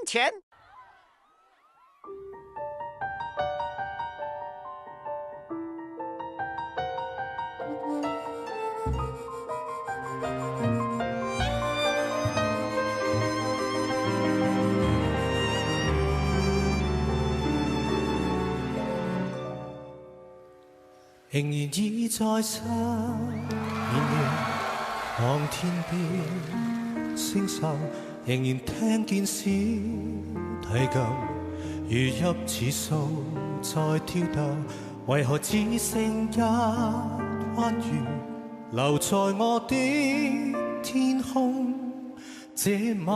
前。仍然倚在失眠夜，望天邊星宿，仍然聽見小提琴如泣似訴在跳動，為何只剩一彎月留在我的天空？這晚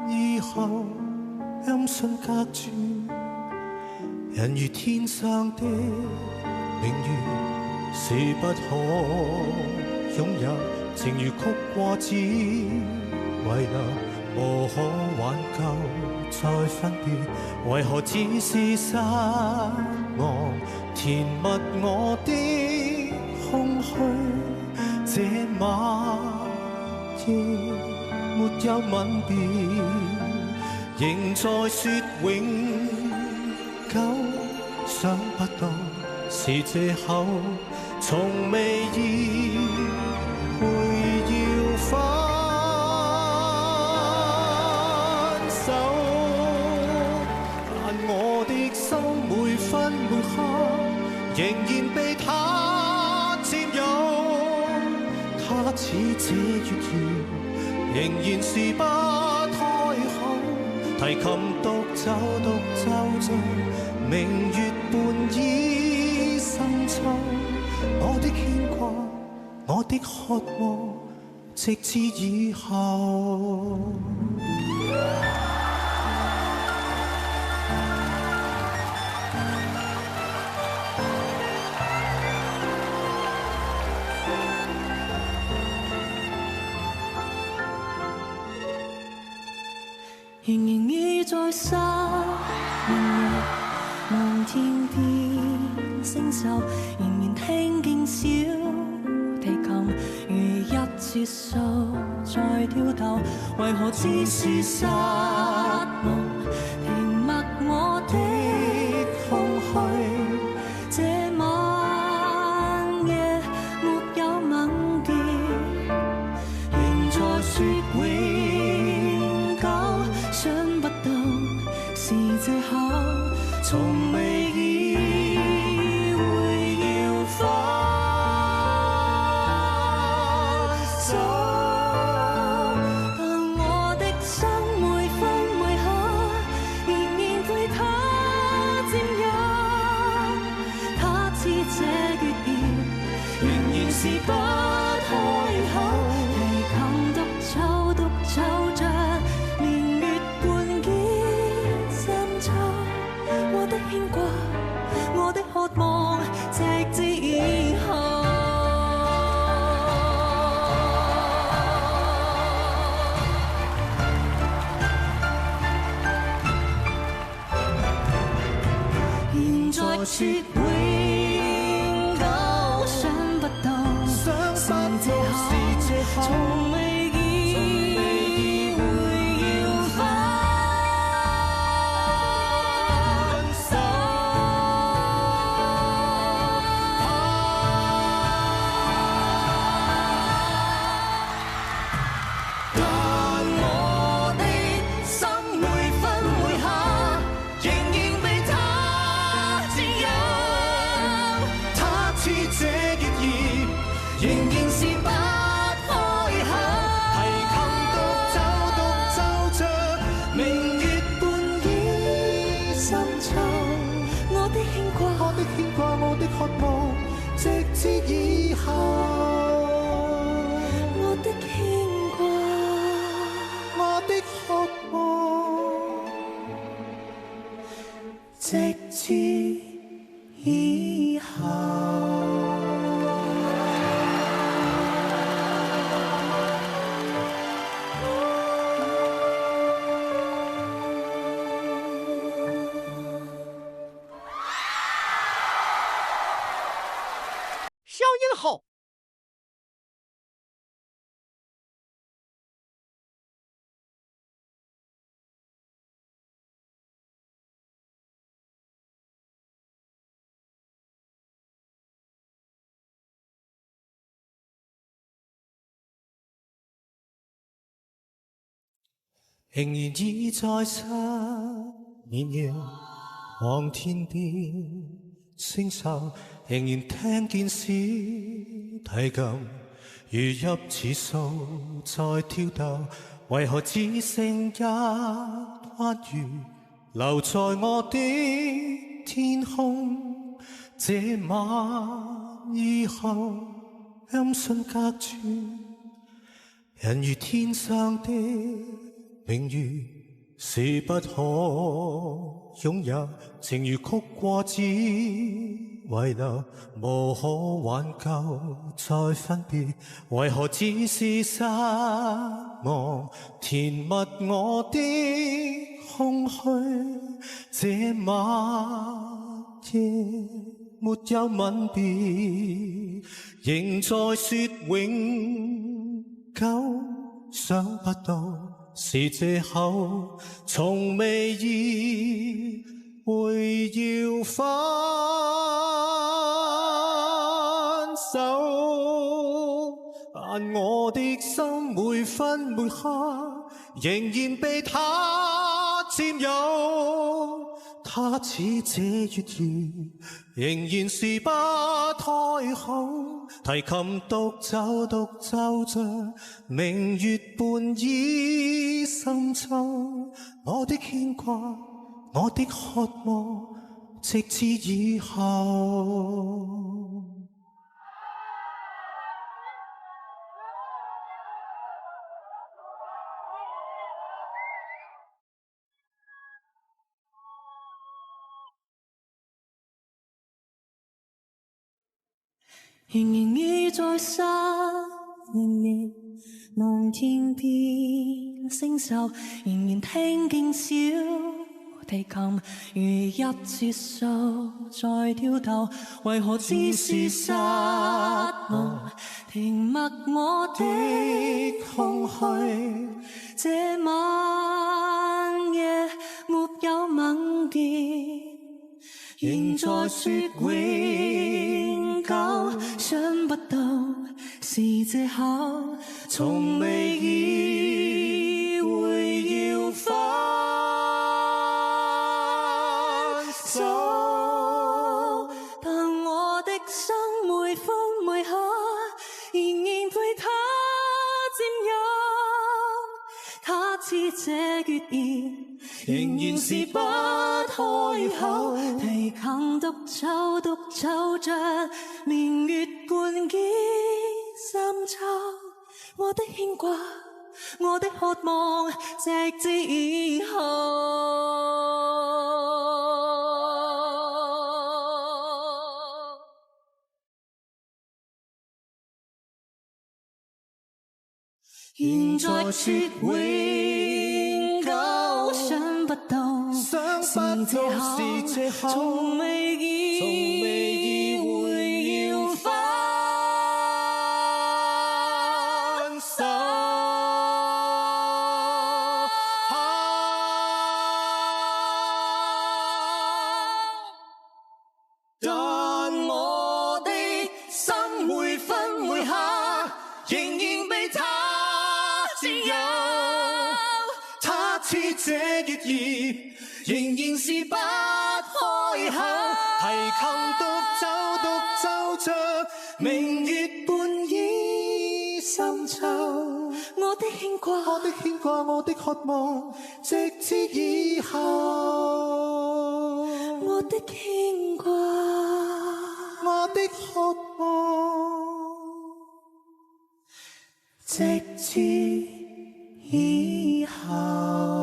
以後，音訊隔絕，人如天上的明月是不可擁有，情如曲過只遺留，無可挽救再分別，為何只是失望填密我的空虛？這晚夜沒有吻別，仍在說永久，想不到是藉口，從未意會要分手，但我的心每分每刻仍然被他佔有，他似這月圓，仍然是不開口，提琴獨奏獨奏着明月半倚深秋，我的牽掛，我的渴望，直至以後。仍然倚在失眠夜，望天邊星宿，仍然聽見小提琴如泣似訴在跳動，為何只是失望填密我的空虛？這晚夜沒有吻別，仍在說永久，想不到是藉口，從未意會要分手，但我的心每分每刻仍然被他佔有，他似這月兒，仍然是不開口，提琴獨奏獨奏着明月半倚深秋，我的牽掛，我的渴望，直至以後。現在說永久，想不到是藉口，從未意會要分手，但我的心每分每刻仍然被他佔有，他似這月兒，仍然是不開口，提琴獨奏獨奏着明月半倚深秋，我的牽掛，我的牽掛，我的渴望，直至以後，我的牽掛，我的渴望，直至以後。消音后。仍然倚在失眠夜，望天邊星宿，仍然聽見小提琴如泣似訴在跳逗，為何只剩一彎月留在我的天空？這晚以後，音訊隔絕，人如天上的明月，是不可擁有，情如曲過只遺留，無可挽救再分別，為何只是失望填密我的空虛？這晚夜沒有吻別，仍在說永久，想不到是藉口，從未意會要分手，但我的心每分每刻仍然被他佔有，他似這月兒仍然是不開口，提琴獨奏獨奏着明月半倚深秋，我的牽掛我的渴望直至以後。仍然倚在失眠夜，望天邊星宿，仍然聽見小提琴如泣似訴在跳逗，為何只是失望停默我的空虛？這晚夜沒有吻別，仍在說永久，想不到是藉口，從未意會要分手，但我的心每分每刻仍然被他佔有，他似這月兒仍然是不開口，提琴獨奏獨奏着明月半倚深秋，我的牽掛我的渴望直至以後。現在說永久，想不到是藉口，從未意會要分手，但我的心每分每刻仍然被他佔有，他似這月兒仍然是不開口，提琴獨奏着明月半倚深秋，我的牽掛我的牽掛我的渴望直至以後，我的牽掛我的渴望直至以後。